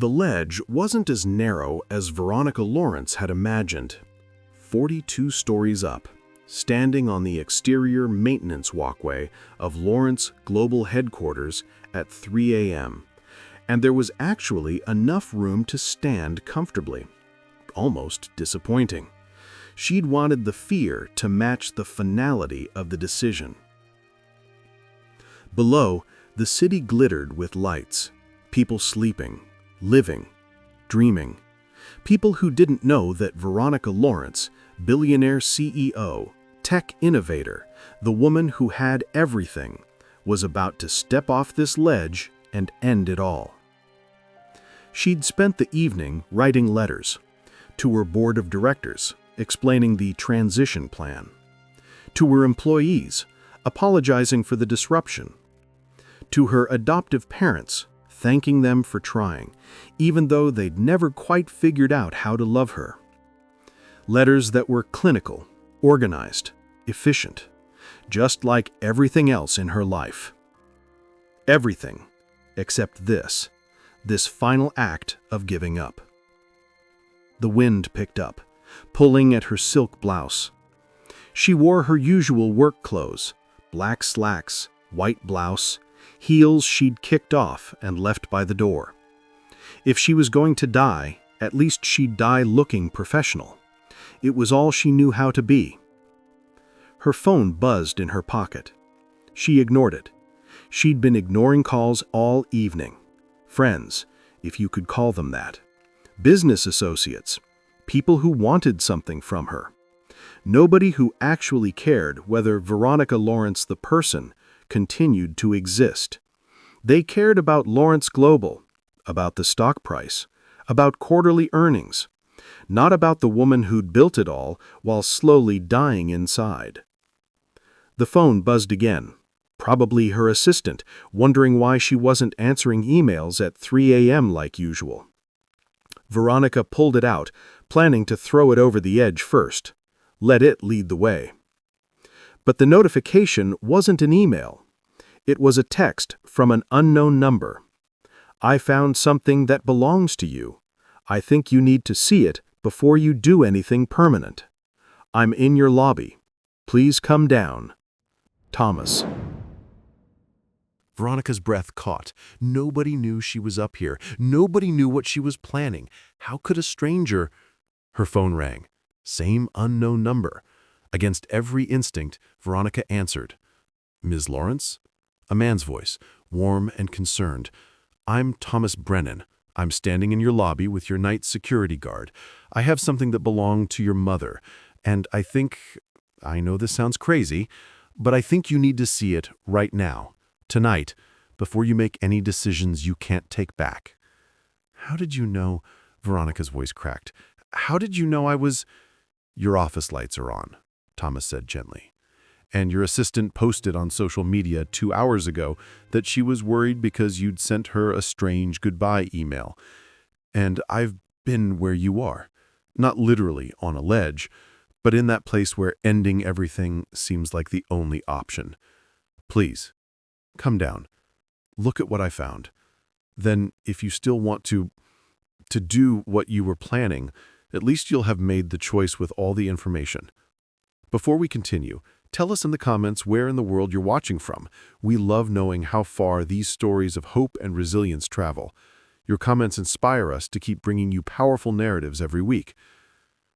The ledge wasn't as narrow as Veronica Lawrence had imagined. 42 stories up, standing on the exterior maintenance walkway of Lawrence Global Headquarters at 3 a.m. And there was actually enough room to stand comfortably. Almost disappointing. She'd wanted the fear to match the finality of the decision. Below, the city glittered with lights. People sleeping, living, dreaming. People who didn't know that Veronica Lawrence, billionaire CEO, tech innovator, the woman who had everything, was about to step off this ledge and end it all. She'd spent the evening writing letters to her board of directors, explaining the transition plan, to her employees, apologizing for the disruption, to her adoptive parents, thanking them for trying, even though they'd never quite figured out how to love her. Letters that were clinical, organized, efficient, just like everything else in her life. Everything except this final act of giving up. The wind picked up, pulling at her silk blouse. She wore her usual work clothes, black slacks, white blouse, heels she'd kicked off and left by the door. If she was going to die, at least she'd die looking professional. It was all she knew how to be. Her phone buzzed in her pocket. She ignored it. She'd been ignoring calls all evening. Friends, if you could call them that. Business associates. People who wanted something from her. Nobody who actually cared whether Veronica Lawrence the person continued to exist. They cared about Lawrence Global, about the stock price, about quarterly earnings, not about the woman who'd built it all while slowly dying inside. The phone buzzed again, probably her assistant, wondering why she wasn't answering emails at 3 a.m. like usual. Veronica pulled it out, planning to throw it over the edge first. Let it lead the way. But the notification wasn't an email. It was a text from an unknown number. I found something that belongs to you. I think you need to see it before you do anything permanent. I'm in your lobby. Please come down. Thomas. Veronica's breath caught. Nobody knew she was up here. Nobody knew what she was planning. How could a stranger... Her phone rang. Same unknown number. Against every instinct, Veronica answered. Ms. Lawrence? A man's voice, warm and concerned. I'm Thomas Brennan. I'm standing in your lobby with your night security guard. I have something that belonged to your mother, and I know this sounds crazy, but I think you need to see it right now, tonight, before you make any decisions you can't take back. How did you know? Veronica's voice cracked. How did you know I was... Your office lights are on, Thomas said gently. And your assistant posted on social media 2 hours ago that she was worried because you'd sent her a strange goodbye email. And I've been where you are. Not literally on a ledge, but in that place where ending everything seems like the only option. Please, come down. Look at what I found. Then, if you still want to do what you were planning, at least you'll have made the choice with all the information. Before we continue, tell us in the comments where in the world you're watching from. We love knowing how far these stories of hope and resilience travel. Your comments inspire us to keep bringing you powerful narratives every week.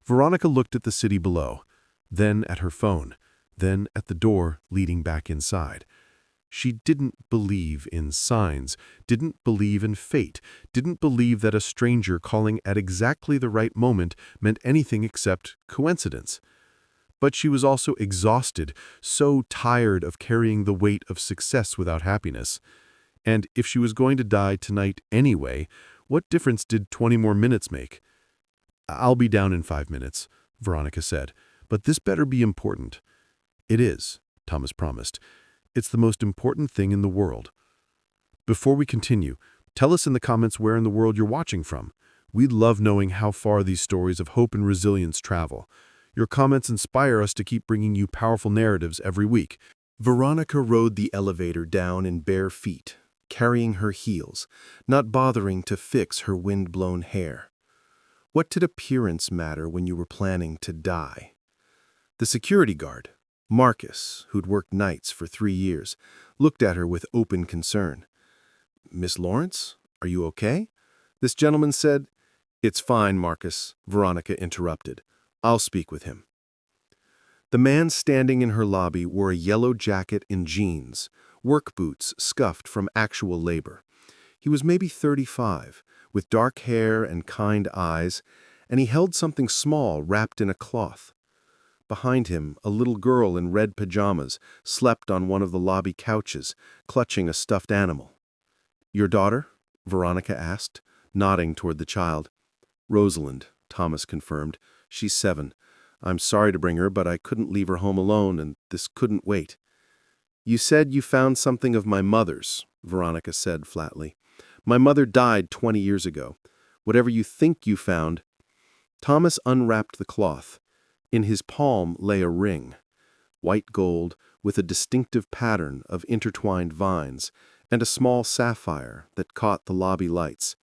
Veronica looked at the city below, then at her phone, then at the door leading back inside. She didn't believe in signs, didn't believe in fate, didn't believe that a stranger calling at exactly the right moment meant anything except coincidence. But she was also exhausted, so tired of carrying the weight of success without happiness. And if she was going to die tonight anyway, what difference did 20 more minutes make? I'll be down in 5 minutes, Veronica said, but this better be important. It is, Thomas promised. It's the most important thing in the world. Before we continue, tell us in the comments where in the world you're watching from. We love knowing how far these stories of hope and resilience travel. Your comments inspire us to keep bringing you powerful narratives every week. Veronica rode the elevator down in bare feet, carrying her heels, not bothering to fix her wind-blown hair. What did appearance matter when you were planning to die? The security guard, Marcus, who'd worked nights for 3 years, looked at her with open concern. "Miss Lawrence, are you okay?" This gentleman said. "It's fine, Marcus," Veronica interrupted. "I'll speak with him." The man standing in her lobby wore a yellow jacket and jeans, work boots scuffed from actual labor. He was maybe 35, with dark hair and kind eyes, and he held something small wrapped in a cloth. Behind him, a little girl in red pajamas slept on one of the lobby couches, clutching a stuffed animal. "Your daughter?" Veronica asked, nodding toward the child. "Rosalind," Thomas confirmed. "She's 7. I'm sorry to bring her, but I couldn't leave her home alone, and this couldn't wait." "You said you found something of my mother's," Veronica said flatly. "My mother died 20 years ago. Whatever you think you found—" Thomas unwrapped the cloth. In his palm lay a ring, white gold with a distinctive pattern of intertwined vines, and a small sapphire that caught the lobby lights.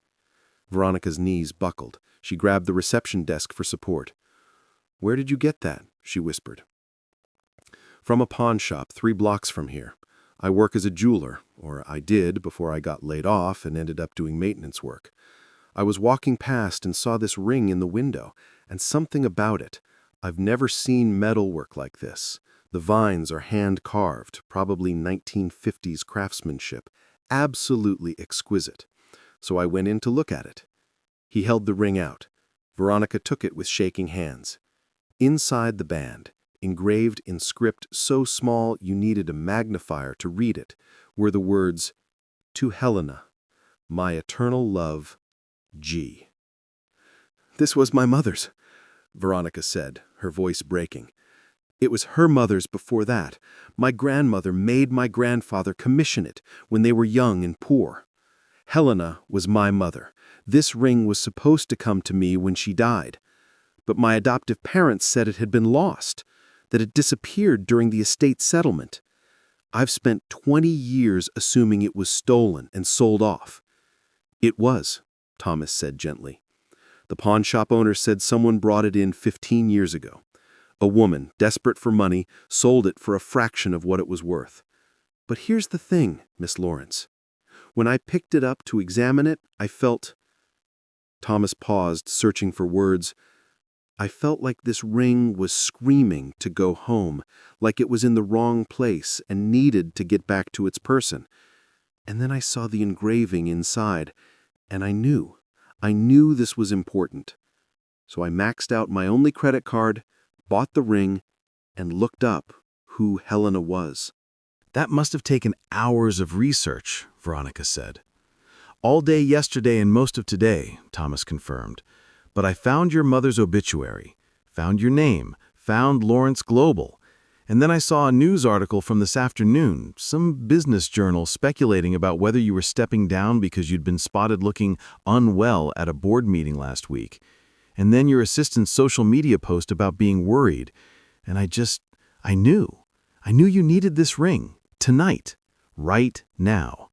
Veronica's knees buckled. She grabbed the reception desk for support. "Where did you get that?" she whispered. "From a pawn shop 3 blocks from here. I work as a jeweler, or I did before I got laid off and ended up doing maintenance work. I was walking past and saw this ring in the window, and something about it. I've never seen metal work like this. The vines are hand-carved, probably 1950s craftsmanship, absolutely exquisite. So I went in to look at it." He held the ring out. Veronica took it with shaking hands. Inside the band, engraved in script so small you needed a magnifier to read it, were the words, "To Helena, my eternal love, G." "This was my mother's," Veronica said, her voice breaking. "It was her mother's before that. My grandmother made my grandfather commission it when they were young and poor. Helena was my mother. This ring was supposed to come to me when she died. But my adoptive parents said it had been lost, that it disappeared during the estate settlement. I've spent 20 years assuming it was stolen and sold off." "It was," Thomas said gently. "The pawn shop owner said someone brought it in 15 years ago. A woman, desperate for money, sold it for a fraction of what it was worth. But here's the thing, Miss Lawrence. When I picked it up to examine it, I felt—" Thomas paused, searching for words. "I felt like this ring was screaming to go home, like it was in the wrong place and needed to get back to its person. And then I saw the engraving inside, and I knew this was important. So I maxed out my only credit card, bought the ring, and looked up who Helena was." "That must have taken hours of research," Veronica said. "All day yesterday and most of today," Thomas confirmed. "But I found your mother's obituary, found your name, found Lawrence Global. And then I saw a news article from this afternoon, some business journal speculating about whether you were stepping down because you'd been spotted looking unwell at a board meeting last week. And then your assistant's social media post about being worried. And I knew you needed this ring, tonight, right now."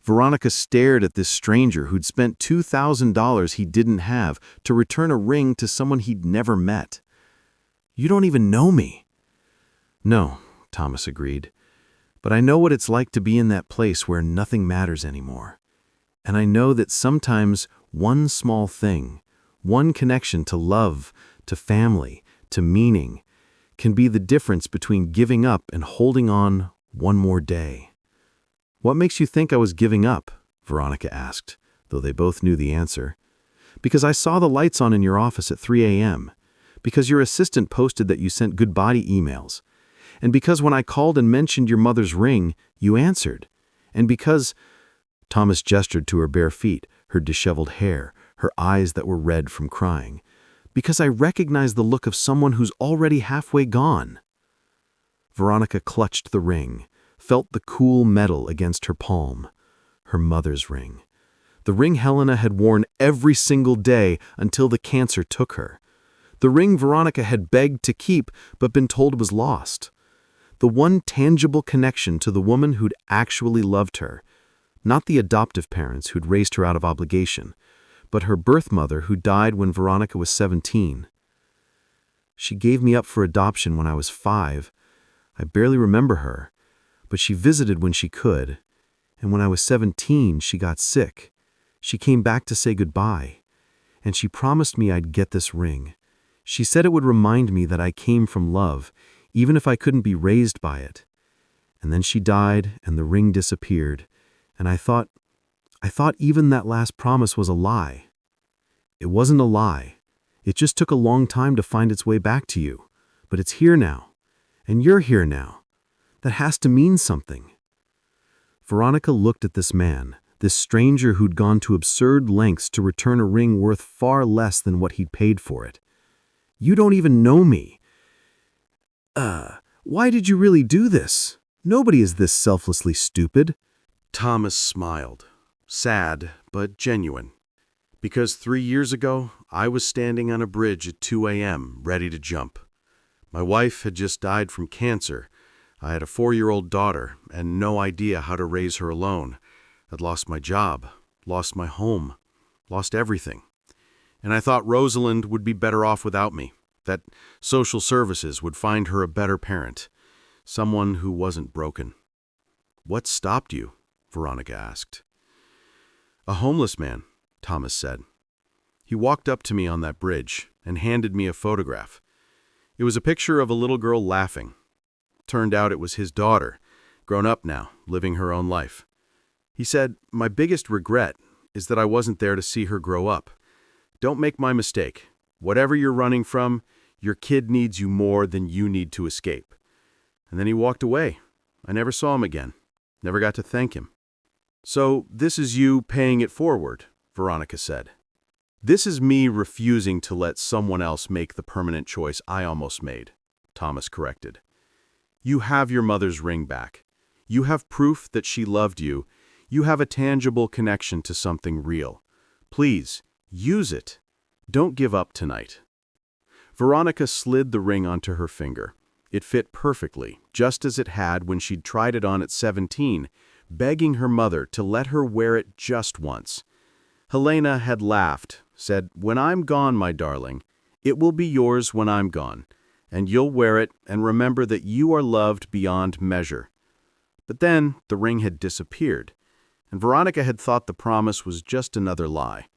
Veronica stared at this stranger who'd spent $2,000 he didn't have to return a ring to someone he'd never met. "You don't even know me." "No," Thomas agreed. "But I know what it's like to be in that place where nothing matters anymore. And I know that sometimes one small thing, one connection to love, to family, to meaning, can be the difference between giving up and holding on one more day." "What makes you think I was giving up?" Veronica asked, though they both knew the answer. "Because I saw the lights on in your office at 3 a.m., because your assistant posted that you sent good body emails, and because when I called and mentioned your mother's ring, you answered, and because—" Thomas gestured to her bare feet, her disheveled hair, her eyes that were red from crying. "Because I recognized the look of someone who's already halfway gone." Veronica clutched the ring, felt the cool metal against her palm. Her mother's ring. The ring Helena had worn every single day until the cancer took her. The ring Veronica had begged to keep but been told was lost. The one tangible connection to the woman who'd actually loved her, Not the adoptive parents who'd raised her out of obligation, but her birth mother who died when Veronica was 17. She gave me up for adoption when I was 5. I barely remember her, but she visited when she could. And when I was 17, she got sick. She came back to say goodbye, and she promised me I'd get this ring. She said it would remind me that I came from love, even if I couldn't be raised by it. And then she died, and the ring disappeared, and I thought even that last promise was a lie. It wasn't a lie. It just took a long time to find its way back to you. But it's here now, and you're here now. That has to mean something. Veronica looked at this man, this stranger who'd gone to absurd lengths to return a ring worth far less than what he'd paid for it. You don't even know me. Why did you really do this? Nobody is this selflessly stupid. Thomas smiled, sad but genuine. Because 3 years ago, I was standing on a bridge at 2 a.m., ready to jump. My wife had just died from cancer. I had a 4-year-old daughter and no idea how to raise her alone. I'd lost my job, lost my home, lost everything. And I thought Rosalind would be better off without me, that social services would find her a better parent, someone who wasn't broken. What stopped you? Veronica asked. A homeless man, Thomas said. He walked up to me on that bridge and handed me a photograph. It was a picture of a little girl laughing. Turned out it was his daughter, grown up now, living her own life. He said, "My biggest regret is that I wasn't there to see her grow up. Don't make my mistake. Whatever you're running from, your kid needs you more than you need to escape." And then he walked away. I never saw him again. Never got to thank him. So this is you paying it forward, Veronica said. This is me refusing to let someone else make the permanent choice I almost made, Thomas corrected. You have your mother's ring back. You have proof that she loved you. You have a tangible connection to something real. Please, use it. Don't give up tonight. Veronica slid the ring onto her finger. It fit perfectly, just as it had when she'd tried it on at 17, begging her mother to let her wear it just once. Helena had laughed, said, "When I'm gone, my darling, it will be yours when I'm gone, and you'll wear it and remember that you are loved beyond measure." But then the ring had disappeared, and Veronica had thought the promise was just another lie,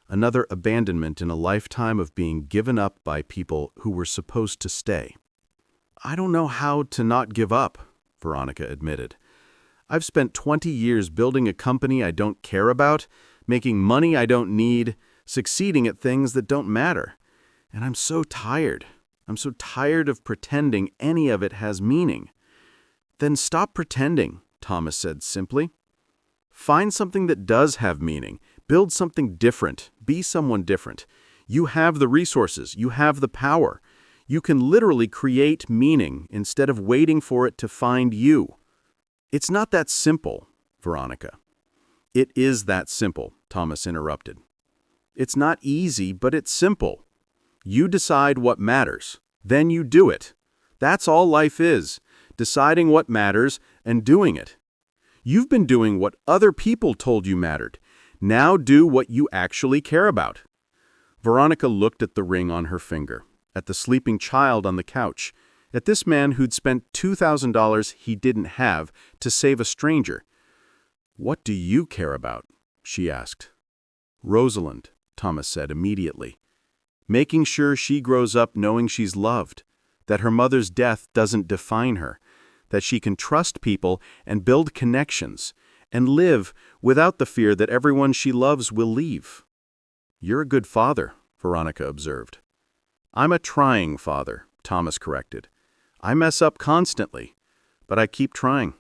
another abandonment in a lifetime of being given up by people who were supposed to stay. I don't know how to not give up, Veronica admitted. I've spent 20 years building a company I don't care about, making money I don't need, succeeding at things that don't matter. And I'm so tired. I'm so tired of pretending any of it has meaning. Then stop pretending, Thomas said simply. Find something that does have meaning. Build something different. Be someone different. You have the resources. You have the power. You can literally create meaning instead of waiting for it to find you. It's not that simple, Veronica. It is that simple, Thomas interrupted. It's not easy, but it's simple. You decide what matters. Then you do it. That's all life is, deciding what matters and doing it. You've been doing what other people told you mattered. Now do what you actually care about. Veronica looked at the ring on her finger, at the sleeping child on the couch, at this man who'd spent $2,000 he didn't have to save a stranger. What do you care about? She asked. Rosalind, Thomas said immediately. Making sure she grows up knowing she's loved, that her mother's death doesn't define her, that she can trust people and build connections, and live without the fear that everyone she loves will leave. You're a good father, Veronica observed. I'm a trying father, Thomas corrected. I mess up constantly, but I keep trying.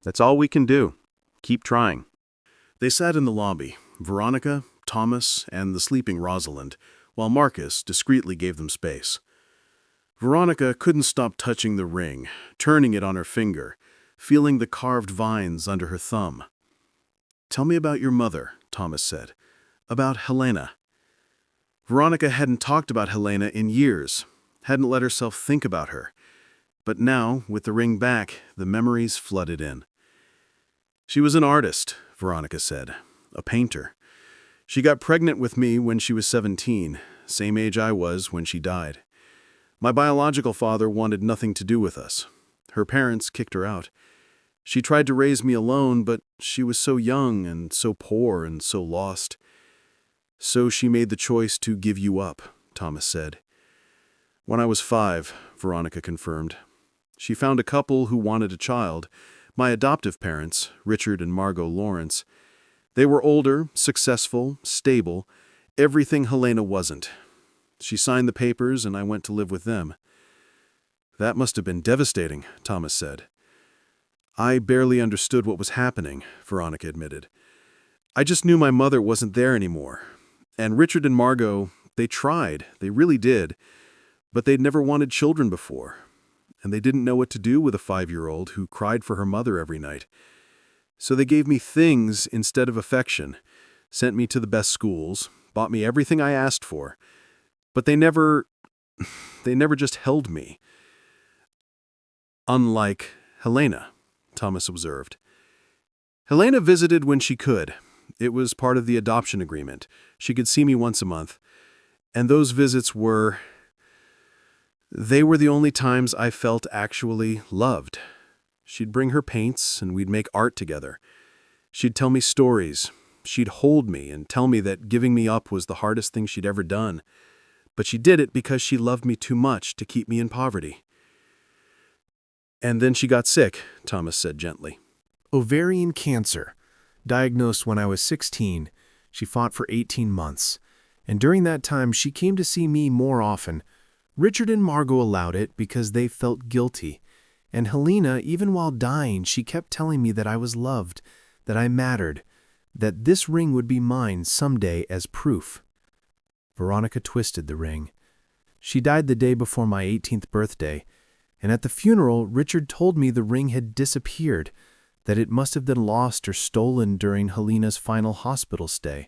That's all we can do. Keep trying. They sat in the lobby, Veronica, Thomas, and the sleeping Rosalind, while Marcus discreetly gave them space. Veronica couldn't stop touching the ring, turning it on her finger, feeling the carved vines under her thumb. Tell me about your mother, Thomas said. About Helena. Veronica hadn't talked about Helena in years, hadn't let herself think about her. But now, with the ring back, the memories flooded in. She was an artist, Veronica said. A painter. She got pregnant with me when she was 17, same age I was when she died. My biological father wanted nothing to do with us. Her parents kicked her out. She tried to raise me alone, but she was so young and so poor and so lost. So she made the choice to give you up, Thomas said. When I was 5, Veronica confirmed. She found a couple who wanted a child, my adoptive parents, Richard and Margot Lawrence. They were older, successful, stable, everything Helena wasn't. She signed the papers and I went to live with them. That must have been devastating, Thomas said. I barely understood what was happening, Veronica admitted. I just knew my mother wasn't there anymore. And Richard and Margot, they tried, they really did, but they'd never wanted children before. And they didn't know what to do with a 5-year-old who cried for her mother every night. So they gave me things instead of affection, sent me to the best schools, bought me everything I asked for. But they never just held me. Unlike Helena, Thomas observed. Helena visited when she could. It was part of the adoption agreement. She could see me once a month. And those visits they were the only times I felt actually loved. She'd bring her paints and we'd make art together. She'd tell me stories. She'd hold me and tell me that giving me up was the hardest thing she'd ever done. But she did it because she loved me too much to keep me in poverty. And then she got sick, Thomas said gently. Ovarian cancer. Diagnosed when I was 16. She fought for 18 months. And during that time, she came to see me more often. Richard and Margot allowed it because they felt guilty. And Helena, even while dying, she kept telling me that I was loved, that I mattered, that this ring would be mine someday as proof. Veronica twisted the ring. She died the day before my 18th birthday, and at the funeral, Richard told me the ring had disappeared, that it must have been lost or stolen during Helena's final hospital stay.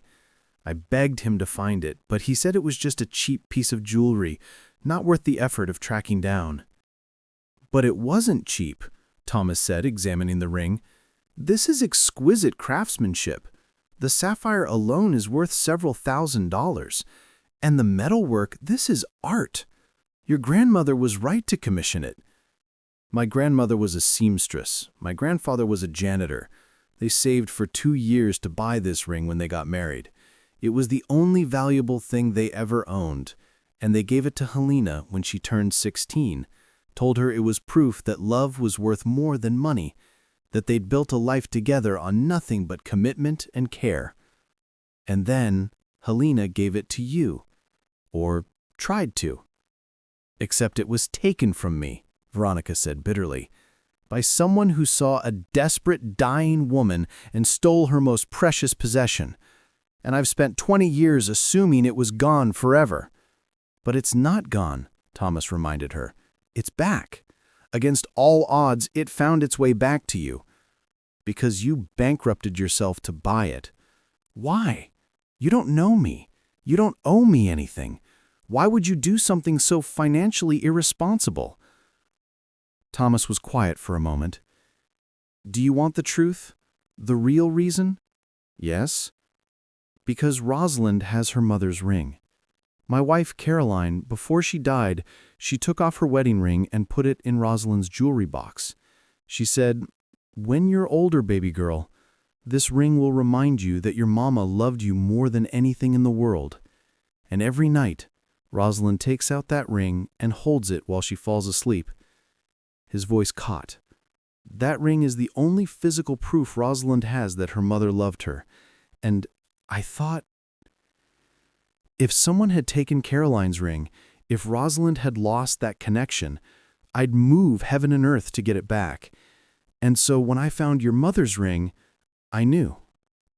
I begged him to find it, but he said it was just a cheap piece of jewelry, not worth the effort of tracking down. But it wasn't cheap, Thomas said, examining the ring. This is exquisite craftsmanship. The sapphire alone is worth several $1,000s. And the metalwork, this is art. Your grandmother was right to commission it. My grandmother was a seamstress. My grandfather was a janitor. They saved for 2 years to buy this ring when they got married. It was the only valuable thing they ever owned, and they gave it to Helena when she turned 16, told her it was proof that love was worth more than money, that they'd built a life together on nothing but commitment and care. And then Helena gave it to you. Or tried to. Except it was taken from me, Veronica said bitterly, by someone who saw a desperate, dying woman and stole her most precious possession. And I've spent 20 years assuming it was gone forever. But it's not gone, Thomas reminded her. It's back. Against all odds, it found its way back to you. Because you bankrupted yourself to buy it. Why? You don't know me. You don't owe me anything. Why would you do something so financially irresponsible? Thomas was quiet for a moment. Do you want the truth? The real reason? Yes. Because Rosalind has her mother's ring. My wife, Caroline, before she died, she took off her wedding ring and put it in Rosalind's jewelry box. She said, "When you're older, baby girl, this ring will remind you that your mama loved you more than anything in the world." And every night, Rosalind takes out that ring and holds it while she falls asleep. His voice caught. That ring is the only physical proof Rosalind has that her mother loved her. And I thought, if someone had taken Caroline's ring, if Rosalind had lost that connection, I'd move heaven and earth to get it back. And so when I found your mother's ring, I knew.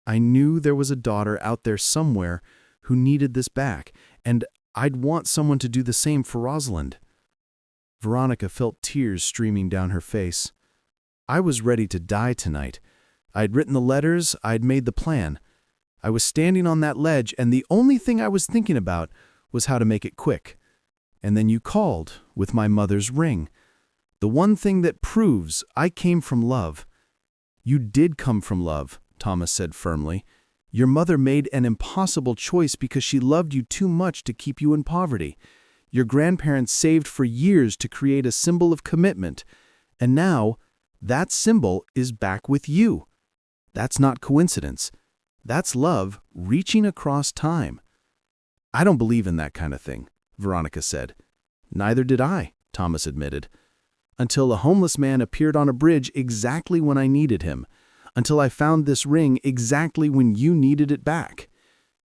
I knew there was a daughter out there somewhere who needed this back, and I'd want someone to do the same for Rosalind. Veronica felt tears streaming down her face. I was ready to die tonight. I'd written the letters, I'd made the plan. I was standing on that ledge, and the only thing I was thinking about was how to make it quick. And then you called with my mother's ring. The one thing that proves I came from love. You did come from love, Thomas said firmly. "Your mother made an impossible choice because she loved you too much to keep you in poverty. Your grandparents saved for years to create a symbol of commitment, and now that symbol is back with you. That's not coincidence. That's love reaching across time." "I don't believe in that kind of thing," Veronica said. "Neither did I," Thomas admitted. "Until a homeless man appeared on a bridge exactly when I needed him. Until I found this ring exactly when you needed it back.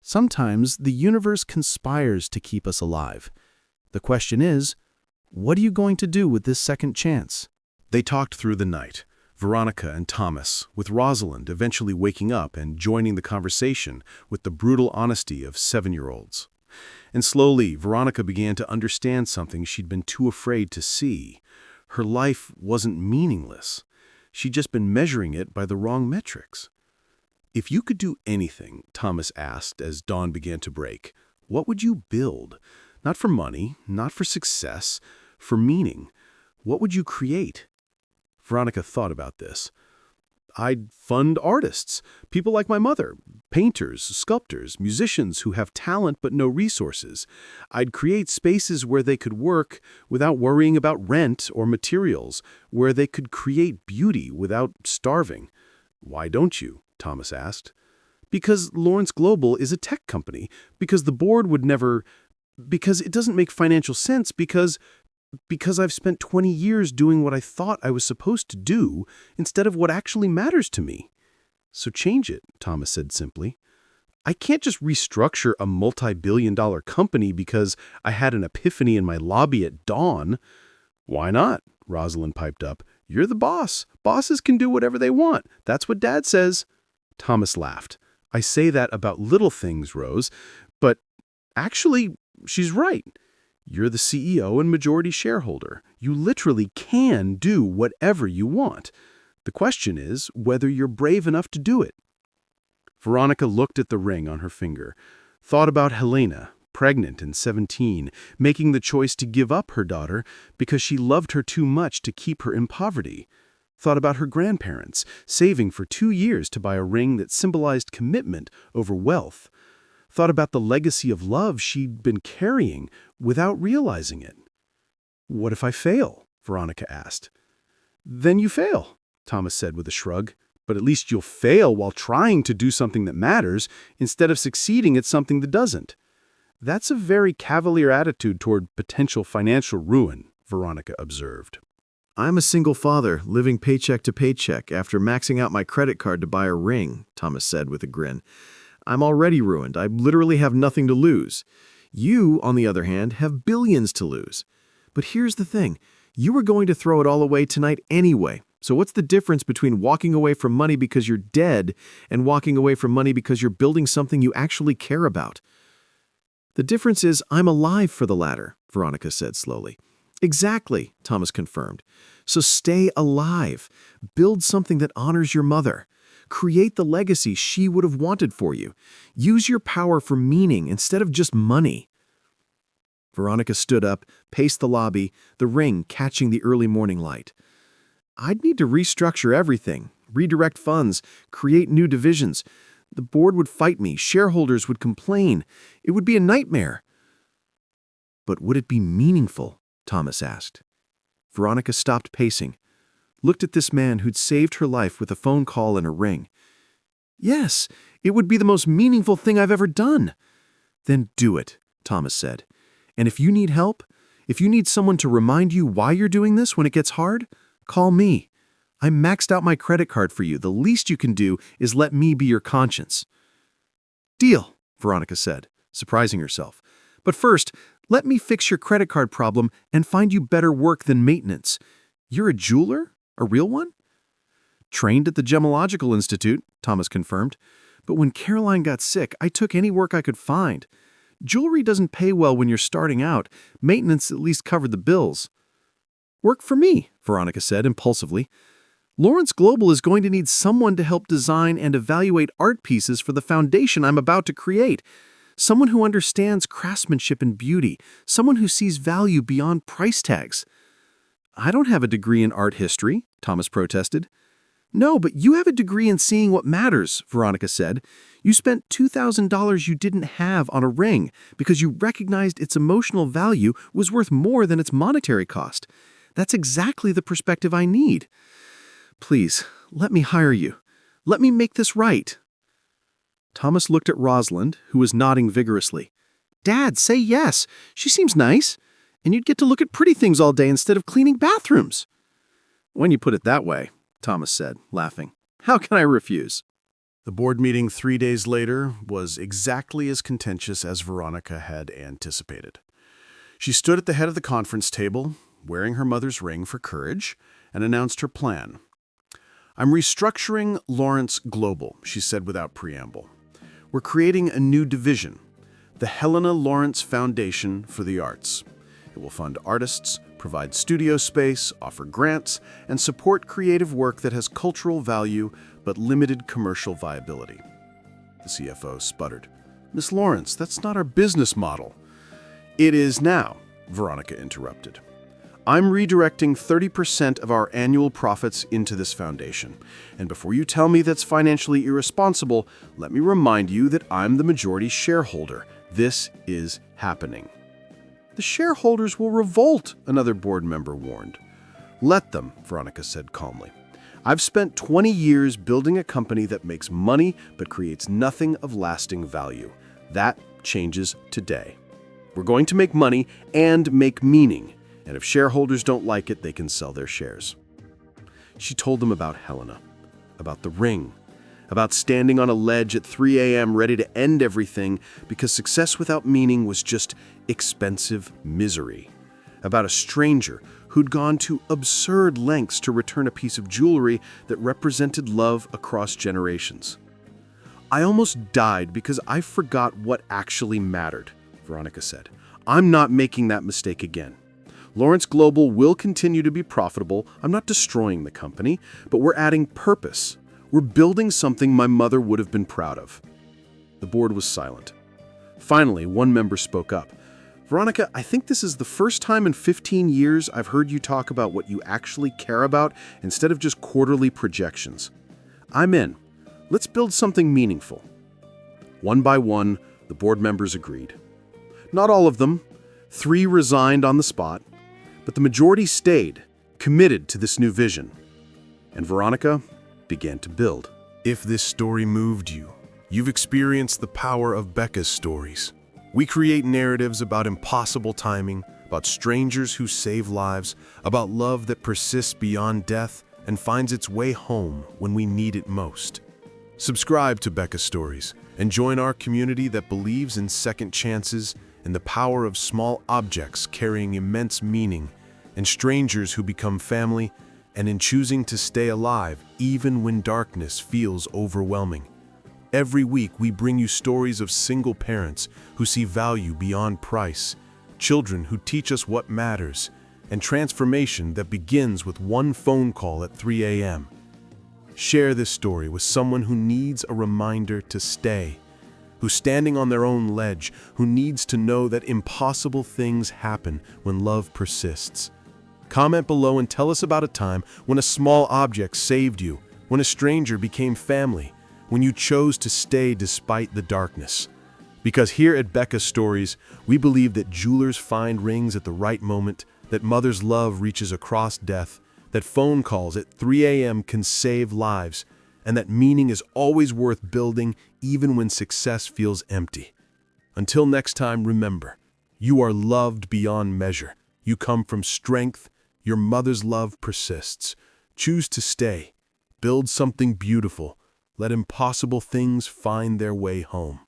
Sometimes the universe conspires to keep us alive. The question is, what are you going to do with this second chance?" They talked through the night, Veronica and Thomas, with Rosalind eventually waking up and joining the conversation with the brutal honesty of 7-year-olds. And slowly, Veronica began to understand something she'd been too afraid to see. Her life wasn't meaningless. She'd just been measuring it by the wrong metrics. "If you could do anything," Thomas asked as dawn began to break, "what would you build? Not for money, not for success, for meaning. What would you create?" Veronica thought about this. "I'd fund artists, people like my mother, painters, sculptors, musicians who have talent but no resources. I'd create spaces where they could work without worrying about rent or materials, where they could create beauty without starving." "Why don't you?" Thomas asked. "Because Lawrence Global is a tech company, because the board would never, because it doesn't make financial sense, because I've spent 20 years doing what I thought I was supposed to do instead of what actually matters to me." "So change it," Thomas said simply. "I can't just restructure a multi-billion-dollar company because I had an epiphany in my lobby at dawn." "Why not?" Rosalind piped up. "You're the boss. Bosses can do whatever they want. That's what Dad says." Thomas laughed. "I say that about little things, Rose, but actually, she's right. You're the CEO and majority shareholder. You literally can do whatever you want. The question is whether you're brave enough to do it." Veronica looked at the ring on her finger, thought about Helena, pregnant and 17, making the choice to give up her daughter because she loved her too much to keep her in poverty. Thought about her grandparents, saving for 2 years to buy a ring that symbolized commitment over wealth. Thought about the legacy of love she'd been carrying without realizing it. "What if I fail?" Veronica asked. "Then you fail," Thomas said with a shrug. "But at least you'll fail while trying to do something that matters instead of succeeding at something that doesn't." "That's a very cavalier attitude toward potential financial ruin," Veronica observed. "I'm a single father, living paycheck to paycheck after maxing out my credit card to buy a ring," Thomas said with a grin. "I'm already ruined. I literally have nothing to lose. You, on the other hand, have billions to lose. But here's the thing. You were going to throw it all away tonight anyway. So what's the difference between walking away from money because you're dead and walking away from money because you're building something you actually care about?" "The difference is I'm alive for the latter," Veronica said slowly. "Exactly," Thomas confirmed. "So stay alive. Build something that honors your mother. Create the legacy she would have wanted for you. Use your power for meaning instead of just money." Veronica stood up, paced the lobby, the ring catching the early morning light. "I'd need to restructure everything, redirect funds, create new divisions. The board would fight me, shareholders would complain. It would be a nightmare." "But would it be meaningful?" Thomas asked. Veronica stopped pacing, looked at this man who'd saved her life with a phone call and a ring. "Yes, it would be the most meaningful thing I've ever done." "Then do it," Thomas said. "And if you need help, if you need someone to remind you why you're doing this when it gets hard, call me. I maxed out my credit card for you. The least you can do is let me be your conscience." "Deal," Veronica said, surprising herself. "But first, let me fix your credit card problem and find you better work than maintenance. You're a jeweler? A real one?" "Trained at the Gemological Institute," Thomas confirmed. "But when Caroline got sick, I took any work I could find. Jewelry doesn't pay well when you're starting out. Maintenance at least covered the bills." "Work for me," Veronica said impulsively. "Lawrence Global is going to need someone to help design and evaluate art pieces for the foundation I'm about to create. Someone who understands craftsmanship and beauty. Someone who sees value beyond price tags." "I don't have a degree in art history," Thomas protested. No, but you have a degree in seeing what matters, Veronica said. You spent $2,000 you didn't have on a ring because you recognized its emotional value was worth more than its monetary cost. That's exactly the perspective I need. Please, let me hire you. Let me make this right. Thomas looked at Rosalind, who was nodding vigorously. Dad, say yes. She seems nice. And you'd get to look at pretty things all day instead of cleaning bathrooms. When you put it that way, Thomas said, laughing. How can I refuse? The board meeting 3 days later was exactly as contentious as Veronica had anticipated. She stood at the head of the conference table, wearing her mother's ring for courage, and announced her plan. I'm restructuring Lawrence Global, she said without preamble. We're creating a new division, the Helena Lawrence Foundation for the Arts. It will fund artists, provide studio space, offer grants, and support creative work that has cultural value but limited commercial viability. The CFO sputtered. Miss Lawrence, that's not our business model. It is now, Veronica interrupted. I'm redirecting 30% of our annual profits into this foundation. And before you tell me that's financially irresponsible, let me remind you that I'm the majority shareholder. This is happening. The shareholders will revolt, another board member warned. Let them, Veronica said calmly. I've spent 20 years building a company that makes money but creates nothing of lasting value. That changes today. We're going to make money and make meaning. And if shareholders don't like it, they can sell their shares. She told them about Helena, about the ring, about standing on a ledge at 3 a.m. ready to end everything because success without meaning was just expensive misery, about a stranger who'd gone to absurd lengths to return a piece of jewelry that represented love across generations. I almost died because I forgot what actually mattered, Veronica said. I'm not making that mistake again. Lawrence Global will continue to be profitable. I'm not destroying the company, but we're adding purpose. We're building something my mother would have been proud of. The board was silent. Finally, one member spoke up. Veronica, I think this is the first time in 15 years I've heard you talk about what you actually care about instead of just quarterly projections. I'm in. Let's build something meaningful. One by one, the board members agreed. Not all of them. 3 resigned on the spot. But the majority stayed, committed to this new vision. And Veronica began to build. If this story moved you, you've experienced the power of Becca's stories. We create narratives about impossible timing, about strangers who save lives, about love that persists beyond death and finds its way home when we need it most. Subscribe to Becca's Stories and join our community that believes in second chances and the power of small objects carrying immense meaning, and strangers who become family, and in choosing to stay alive even when darkness feels overwhelming. Every week we bring you stories of single parents who see value beyond price, children who teach us what matters, and transformation that begins with one phone call at 3 a.m. Share this story with someone who needs a reminder to stay, who's standing on their own ledge, who needs to know that impossible things happen when love persists. Comment below and tell us about a time when a small object saved you, when a stranger became family, when you chose to stay despite the darkness. Because here at Becca's Stories, we believe that jewelers find rings at the right moment, that mother's love reaches across death, that phone calls at 3 a.m. can save lives, and that meaning is always worth building even when success feels empty. Until next time, remember, you are loved beyond measure. You come from strength. Your mother's love persists. Choose to stay. Build something beautiful. Let impossible things find their way home.